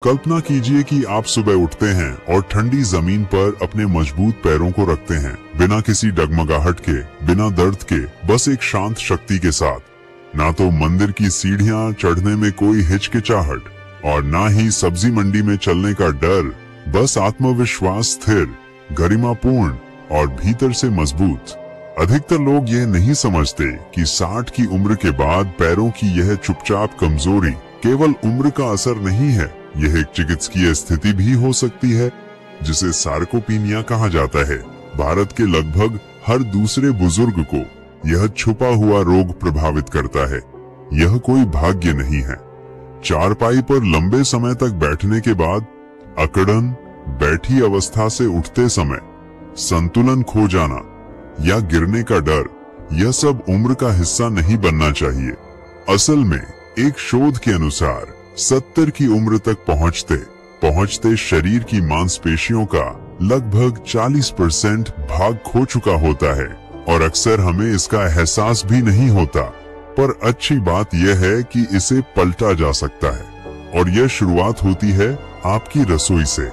कल्पना कीजिए कि आप सुबह उठते हैं और ठंडी जमीन पर अपने मजबूत पैरों को रखते हैं, बिना किसी डगमगाहट के, बिना दर्द के, बस एक शांत शक्ति के साथ। ना तो मंदिर की सीढ़ियां चढ़ने में कोई हिचकिचाहट और ना ही सब्जी मंडी में चलने का डर, बस आत्मविश्वास स्थिर, गरिमापूर्ण और भीतर से मजबूत। अधिकतर लोग यह नहीं समझते कि 60 की उम्र के बाद पैरों की यह चुपचाप कमजोरी केवल उम्र का असर नहीं है, यह एक चिकित्सकीय स्थिति भी हो सकती है, जिसे सार्कोपीनिया कहा जाता है। भारत के लगभग हर दूसरे बुजुर्ग को यह छुपा हुआ रोग प्रभावित करता है। यह कोई भाग्य नहीं है। चारपाई पर लंबे समय तक बैठने के बाद अकड़न, बैठी अवस्था से उठते समय संतुलन खो जाना या गिरने का डर, यह सब उम्र का हिस्सा नहीं बनना चाहिए। असल में एक शोध के अनुसार 70 की उम्र तक पहुंचते शरीर की मांसपेशियों का लगभग 40% भाग खो चुका होता है और अक्सर हमें इसका एहसास भी नहीं होता। पर अच्छी बात यह है कि इसे पलटा जा सकता है और यह शुरुआत होती है आपकी रसोई से।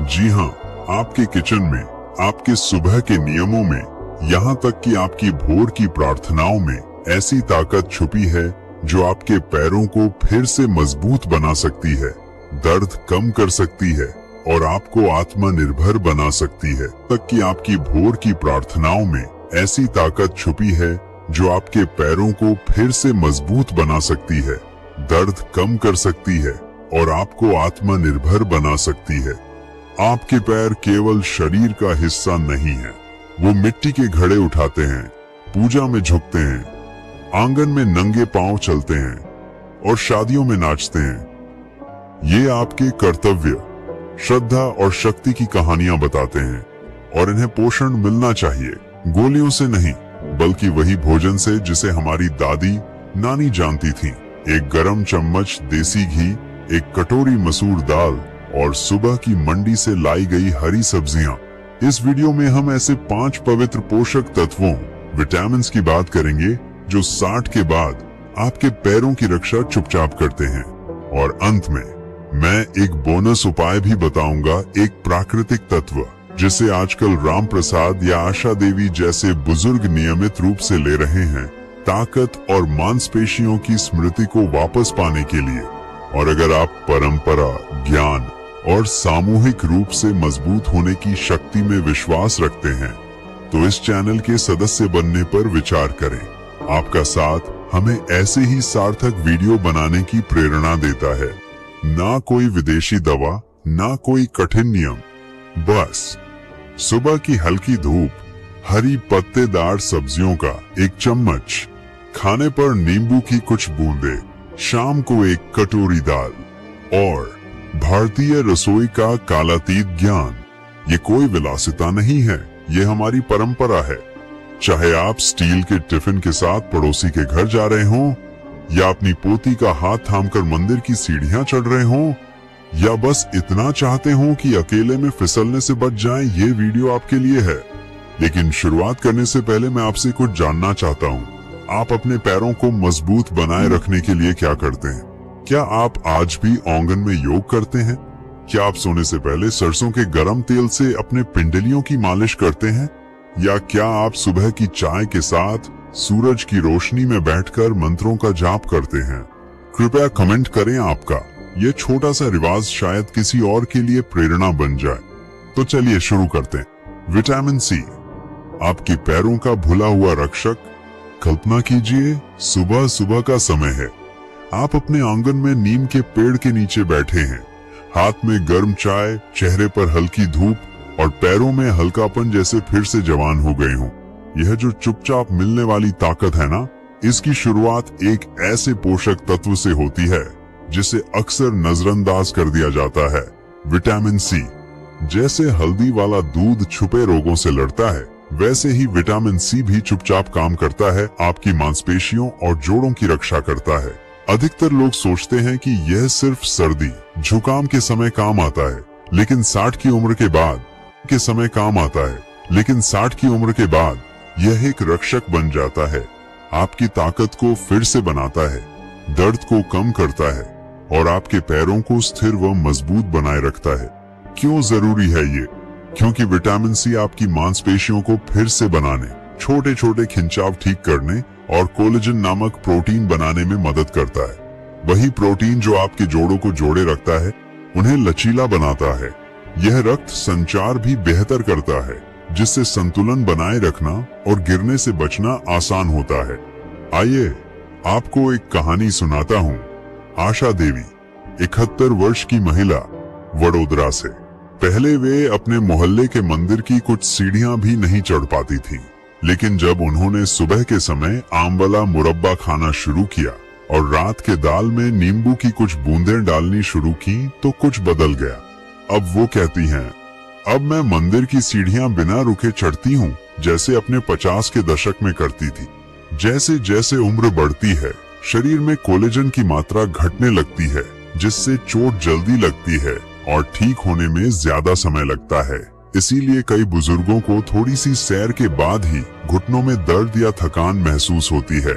जी हाँ, आपके किचन में, आपके सुबह के नियमों में, यहाँ तक कि आपकी भोर की प्रार्थनाओं में ऐसी ताकत छुपी है जो आपके पैरों को फिर से मजबूत बना सकती है, दर्द कम कर सकती है और आपको आत्मनिर्भर बना सकती है। तक कि आपकी भोर की प्रार्थनाओं में ऐसी ताकत छुपी है जो आपके पैरों को फिर से मजबूत बना सकती है, दर्द कम कर सकती है और आपको आत्मनिर्भर बना सकती है। आपके पैर केवल शरीर का हिस्सा नहीं है। वो मिट्टी के घड़े उठाते हैं, पूजा में झुकते हैं, आंगन में नंगे पांव चलते हैं और शादियों में नाचते हैं। ये आपके कर्तव्य, श्रद्धा और शक्ति की कहानियां बताते हैं और इन्हें पोषण मिलना चाहिए, गोलियों से नहीं बल्कि वही भोजन से जिसे हमारी दादी नानी जानती थी। एक गरम चम्मच देसी घी, एक कटोरी मसूर दाल और सुबह की मंडी से लाई गई हरी सब्जियां। इस वीडियो में हम ऐसे 5 पवित्र पोषक तत्वों, विटामिन की बात करेंगे जो 60 के बाद आपके पैरों की रक्षा चुपचाप करते हैं। और अंत में मैं एक बोनस उपाय भी बताऊंगा, एक प्राकृतिक तत्व जिसे आजकल राम प्रसाद या आशा देवी जैसे बुजुर्ग नियमित रूप से ले रहे हैं, ताकत और मांसपेशियों की स्मृति को वापस पाने के लिए। और अगर आप परंपरा, ज्ञान और सामूहिक रूप से मजबूत होने की शक्ति में विश्वास रखते हैं तो इस चैनल के सदस्य बनने पर विचार करें। आपका साथ हमें ऐसे ही सार्थक वीडियो बनाने की प्रेरणा देता है। ना कोई विदेशी दवा, ना कोई कठिन नियम, बस सुबह की हल्की धूप, हरी पत्तेदार सब्जियों का एक चम्मच, खाने पर नींबू की कुछ बूंदे, शाम को एक कटोरी दाल और भारतीय रसोई का कालातीत ज्ञान। ये कोई विलासिता नहीं है, ये हमारी परंपरा है। चाहे आप स्टील के टिफिन के साथ पड़ोसी के घर जा रहे हों, या अपनी पोती का हाथ थामकर मंदिर की सीढ़ियां चढ़ रहे हों, या बस इतना चाहते हों कि अकेले में फिसलने से बच जाएं, ये वीडियो आपके लिए है। लेकिन शुरुआत करने से पहले मैं आपसे कुछ जानना चाहता हूँ। आप अपने पैरों को मजबूत बनाए रखने के लिए क्या करते हैं? क्या आप आज भी आंगन में योग करते हैं? क्या आप सोने से पहले सरसों के गरम तेल से अपने पिंडलियों की मालिश करते हैं? या क्या आप सुबह की चाय के साथ सूरज की रोशनी में बैठकर मंत्रों का जाप करते हैं? कृपया कमेंट करें आपका ये छोटा सा रिवाज शायद किसी और के लिए प्रेरणा बन जाए। तो चलिए शुरू करते हैं। विटामिन सी, आपके पैरों का भुला हुआ रक्षक। कल्पना कीजिए, सुबह सुबह का समय है। आप अपने आंगन में नीम के पेड़ के नीचे बैठे हैं, हाथ में गर्म चाय, चेहरे पर हल्की धूप और पैरों में हल्कापन जैसे फिर से जवान हो गए हों। यह जो चुपचाप मिलने वाली ताकत है ना, इसकी शुरुआत एक ऐसे पोषक तत्व से होती है जिसे अक्सर नजरअंदाज कर दिया जाता है, विटामिन सी। जैसे हल्दी वाला दूध छुपे रोगों से लड़ता है, वैसे ही विटामिन सी भी चुपचाप काम करता है, आपकी मांसपेशियों और जोड़ों की रक्षा करता है। अधिकतर लोग सोचते हैं कि यह सिर्फ सर्दी, जुकाम के समय काम आता है, लेकिन 60 की उम्र के बाद लेकिन 60 की उम्र के बाद यह एक रक्षक बन जाता है। आपकी ताकत को फिर से बनाता है, दर्द को कम करता है और आपके पैरों को स्थिर व मजबूत बनाए रखता है। क्यों जरूरी है ये? क्योंकि विटामिन सी आपकी मांसपेशियों को फिर से बनाने, छोटे छोटे खिंचाव ठीक करने और कोलेजन नामक प्रोटीन बनाने में मदद करता है। वही प्रोटीन जो आपके जोड़ों को जोड़े रखता है, उन्हें लचीला बनाता है। यह रक्त संचार भी बेहतर करता है, जिससे संतुलन बनाए रखना और गिरने से बचना आसान होता है। आइए आपको एक कहानी सुनाता हूँ। आशा देवी 71 वर्ष की महिला, वडोदरा से। पहले वे अपने मोहल्ले के मंदिर की कुछ सीढ़ियां भी नहीं चढ़ पाती थीं, लेकिन जब उन्होंने सुबह के समय आंवला मुरब्बा खाना शुरू किया और रात के दाल में नींबू की कुछ बूंदें डालनी शुरू की तो कुछ बदल गया। अब वो कहती हैं, अब मैं मंदिर की सीढ़ियां बिना रुके चढ़ती हूँ, जैसे अपने 50 के दशक में करती थी। जैसे जैसे उम्र बढ़ती है, शरीर में कोलेजन की मात्रा घटने लगती है, जिससे चोट जल्दी लगती है और ठीक होने में ज्यादा समय लगता है। इसीलिए कई बुजुर्गों को थोड़ी सी सैर के बाद ही घुटनों में दर्द या थकान महसूस होती है।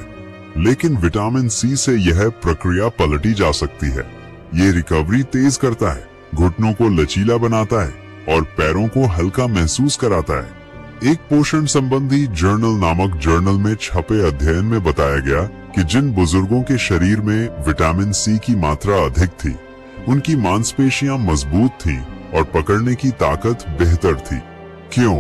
लेकिन विटामिन सी से यह प्रक्रिया पलटी जा सकती है। ये रिकवरी तेज करता है, घुटनों को लचीला बनाता है और पैरों को हल्का महसूस कराता है। एक पोषण संबंधी जर्नल नामक जर्नल में छपे अध्ययन में बताया गया कि जिन बुजुर्गों के शरीर में विटामिन सी की मात्रा अधिक थी, उनकी मांसपेशियां मजबूत थीं और पकड़ने की ताकत बेहतर थी। क्यों?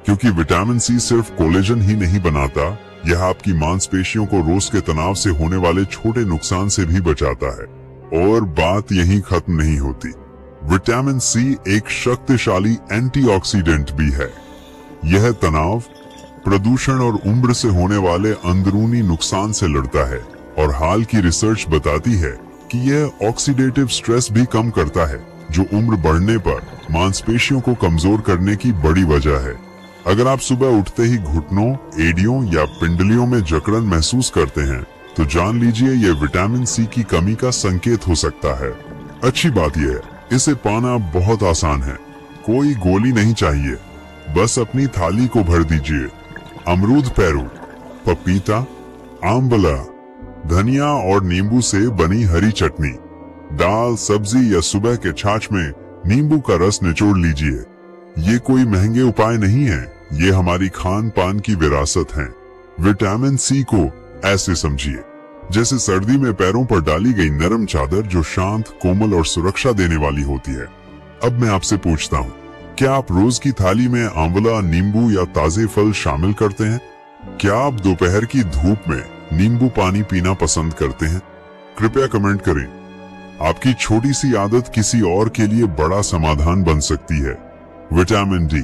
क्योंकि विटामिन सी सिर्फ कोलेजन ही नहीं बनाता, यह आपकी मांसपेशियों को रोज के तनाव से होने वाले छोटे नुकसान से भी बचाता है। और बात यहीं खत्म नहीं होती। विटामिन सी एक शक्तिशाली एंटीऑक्सीडेंट भी है। यह तनाव, प्रदूषण और उम्र से होने वाले अंदरूनी नुकसान से लड़ता है और हाल की रिसर्च बताती है कि यह ऑक्सीडेटिव स्ट्रेस भी कम करता है, जो उम्र बढ़ने पर मांसपेशियों को कमजोर करने की बड़ी वजह है। अगर आप सुबह उठते ही घुटनों, एड़ियों या पिंडलियों में जकड़न महसूस करते हैं, तो जान लीजिए यह विटामिन सी की कमी का संकेत हो सकता है। अच्छी बात यह है, इसे पाना बहुत आसान है। कोई गोली नहीं चाहिए, बस अपनी थाली को भर दीजिए। अमरूद पेरू, पपीता, आंवला, धनिया और नींबू से बनी हरी चटनी, दाल, सब्जी या सुबह के छाछ में नींबू का रस निचोड़ लीजिए। ये कोई महंगे उपाय नहीं है, ये हमारी खान पान की विरासत है। विटामिन सी को ऐसे समझिए जैसे सर्दी में पैरों पर डाली गई नरम चादर, जो शांत, कोमल और सुरक्षा देने वाली होती है। अब मैं आपसे पूछता हूँ, क्या आप रोज की थाली में आंवला, नींबू या ताजे फल शामिल करते हैं? क्या आप दोपहर की धूप में नींबू पानी पीना पसंद करते हैं? कृपया कमेंट करें। आपकी छोटी सी आदत किसी और के लिए बड़ा समाधान बन सकती है। विटामिन डी,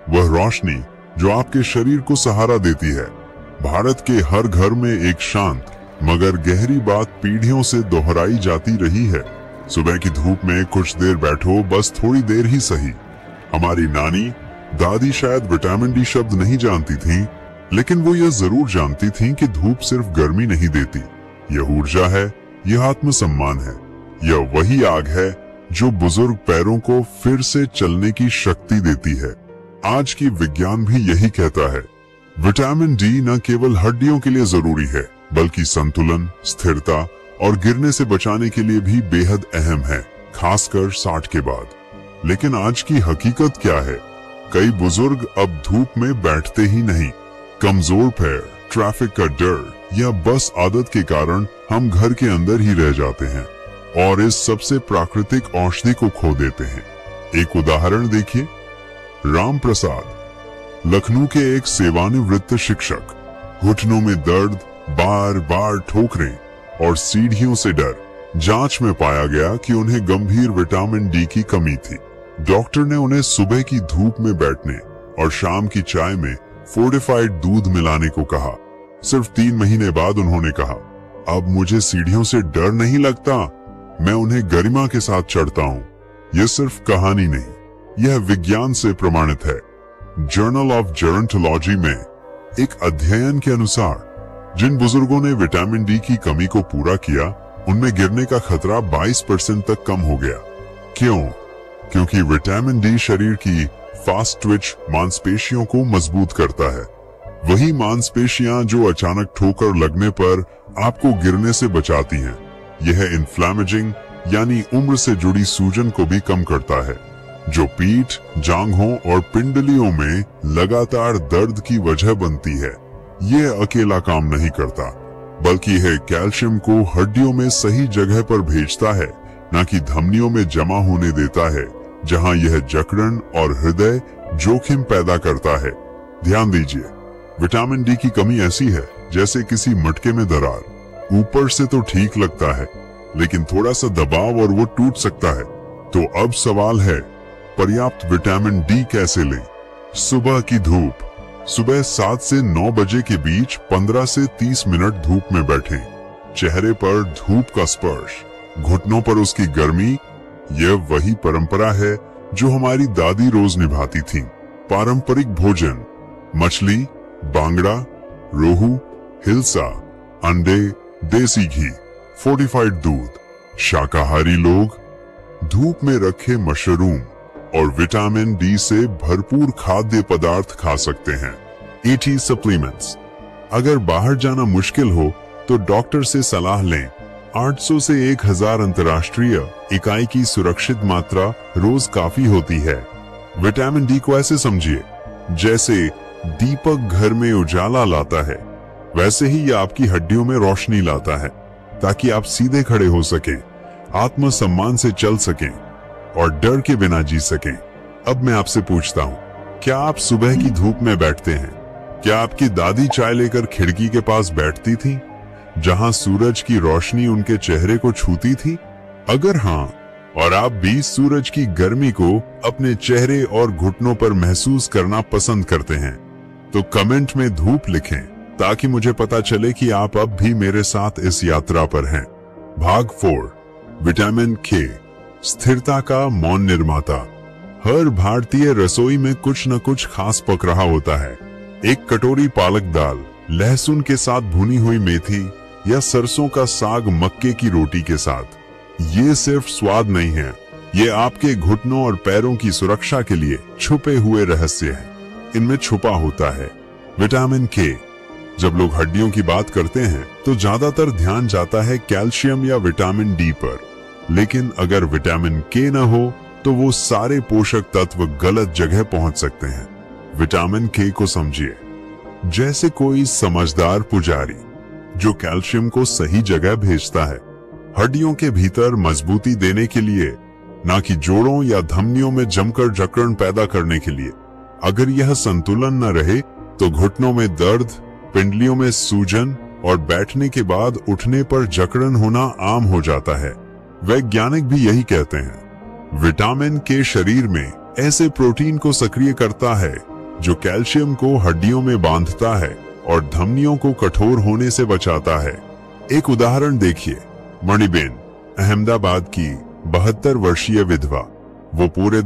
वह रोशनी जो आपके शरीर को सहारा देती है। भारत के हर घर में एक शांत मगर गहरी बात पीढ़ियों से दोहराई जाती रही है। सुबह की धूप में कुछ देर बैठो, बस थोड़ी देर ही सही। हमारी नानी दादी शायद विटामिन डी शब्द नहीं जानती थीं, लेकिन वो यह जरूर जानती थीं कि धूप सिर्फ गर्मी नहीं देती, यह ऊर्जा है, यह आत्मसम्मान है, यह वही आग है जो बुजुर्ग पैरों को फिर से चलने की शक्ति देती है। आज की विज्ञान भी यही कहता है। विटामिन डी न केवल हड्डियों के लिए जरूरी है, बल्कि संतुलन, स्थिरता और गिरने से बचाने के लिए भी बेहद अहम है, खासकर 60 के बाद। लेकिन आज की हकीकत क्या है? कई बुजुर्ग अब धूप में बैठते ही नहीं। कमजोर पैर, ट्रैफिक का डर या बस आदत के कारण हम घर के अंदर ही रह जाते हैं और इस सबसे प्राकृतिक औषधि को खो देते हैं। एक उदाहरण देखिए। राम प्रसाद, लखनऊ के एक सेवानिवृत्त शिक्षक। घुटनों में दर्द, बार बार ठोकरें और सीढ़ियों से डर। जांच में पाया गया कि उन्हें गंभीर विटामिन डी की कमी थी। डॉक्टर ने उन्हें सुबह की धूप में बैठने और शाम की चाय में फोर्टिफाइड दूध मिलाने को कहा। सिर्फ 3 महीने बाद उन्होंने कहा, अब मुझे सीढ़ियों से डर नहीं लगता, मैं उन्हें गरिमा के साथ चढ़ता हूँ। यह सिर्फ कहानी नहीं, यह विज्ञान से प्रमाणित है। जर्नल ऑफ जेरोंटोलॉजी में एक अध्ययन के अनुसार जिन बुजुर्गों ने विटामिन डी की कमी को पूरा किया, उनमें गिरने का खतरा 22% तक कम हो गया। क्यों? क्योंकि विटामिन डी शरीर की फास्ट ट्विच मांसपेशियों को मजबूत करता है। वही मांसपेशियां जो अचानक ठोकर लगने पर आपको गिरने से बचाती हैं। यह इन्फ्लेमेजिंग यानी उम्र से जुड़ी सूजन को भी कम करता है, जो पीठ, जांघों और पिंडलियों में लगातार दर्द की वजह बनती है। यह अकेला काम नहीं करता, बल्कि यह कैल्शियम को हड्डियों में सही जगह पर भेजता है, न कि धमनियों में जमा होने देता है, जहां यह जकड़न और हृदय जोखिम पैदा करता है। ध्यान दीजिए, विटामिन डी की कमी ऐसी है जैसे किसी मटके में दरार। ऊपर से तो ठीक लगता है, लेकिन थोड़ा सा दबाव और वो टूट सकता है। तो अब सवाल है, पर्याप्त विटामिन डी कैसे लें? सुबह की धूप। सुबह 7 से 9 बजे के बीच 15 से 30 मिनट धूप में बैठें। चेहरे पर धूप का स्पर्श, घुटनों पर उसकी गर्मी, यह वही परंपरा है जो हमारी दादी रोज निभाती थी। पारंपरिक भोजन, मछली, बांगड़ा, रोहू, हिल्सा, अंडे, देसी घी, फोर्टिफाइड दूध। शाकाहारी लोग धूप में रखे मशरूम और विटामिन डी से भरपूर खाद्य पदार्थ खा सकते हैं। ET supplements. अगर बाहर जाना मुश्किल हो तो डॉक्टर से सलाह लें। 800 से 1000 अंतर्राष्ट्रीय इकाई की सुरक्षित मात्रा रोज काफी होती है। विटामिन डी को ऐसे समझिए जैसे दीपक घर में उजाला लाता है, वैसे ही यह आपकी हड्डियों में रोशनी लाता है, ताकि आप सीधे खड़े हो सकें, आत्मसम्मान से चल सकें और डर के बिना जी सकें। अब मैं आपसे पूछता हूँ, क्या आप सुबह की धूप में बैठते हैं? क्या आपकी दादी चाय लेकर खिड़की के पास बैठती थी, जहां सूरज की रोशनी उनके चेहरे को छूती थी? अगर हाँ, और आप भी सूरज की गर्मी को अपने चेहरे और घुटनों पर महसूस करना पसंद करते हैं, तो कमेंट में धूप लिखें, ताकि मुझे पता चले कि आप अब भी मेरे साथ इस यात्रा पर हैं। भाग 4, विटामिन के, स्थिरता का मौन निर्माता। हर भारतीय रसोई में कुछ न कुछ खास पक रहा होता है। एक कटोरी पालक दाल, लहसुन के साथ भुनी हुई मेथी या सरसों का साग मक्के की रोटी के साथ। ये सिर्फ स्वाद नहीं है, ये आपके घुटनों और पैरों की सुरक्षा के लिए छुपे हुए रहस्य है। इनमें छुपा होता है विटामिन के। जब लोग हड्डियों की बात करते हैं तो ज्यादातर ध्यान जाता है कैल्शियम या विटामिन डी पर, लेकिन अगर विटामिन के न हो तो वो सारे पोषक तत्व गलत जगह पहुंच सकते हैं। विटामिन के को समझिए जैसे कोई समझदार पुजारी जो कैल्शियम को सही जगह भेजता है, हड्डियों के भीतर मजबूती देने के लिए, ना कि जोड़ों या धमनियों में जमकर जकड़न पैदा करने के लिए। अगर यह संतुलन न रहे तो घुटनों में दर्द, पिंडलियों में सूजन और बैठने के बाद उठने पर जकड़न होना आम हो जाता है। वैज्ञानिक भी यही कहते हैं। विटामिन के शरीर में ऐसे प्रोटीन को सक्रिय करता है जो कैल्शियम को हड्डियों में बांधता है और धमनियों को कठोर होने से बचाता है। एक उदाहरण देखिए, मणिबेन, अहमदाबाद की 72 वर्षीय विधवा। वो पूरे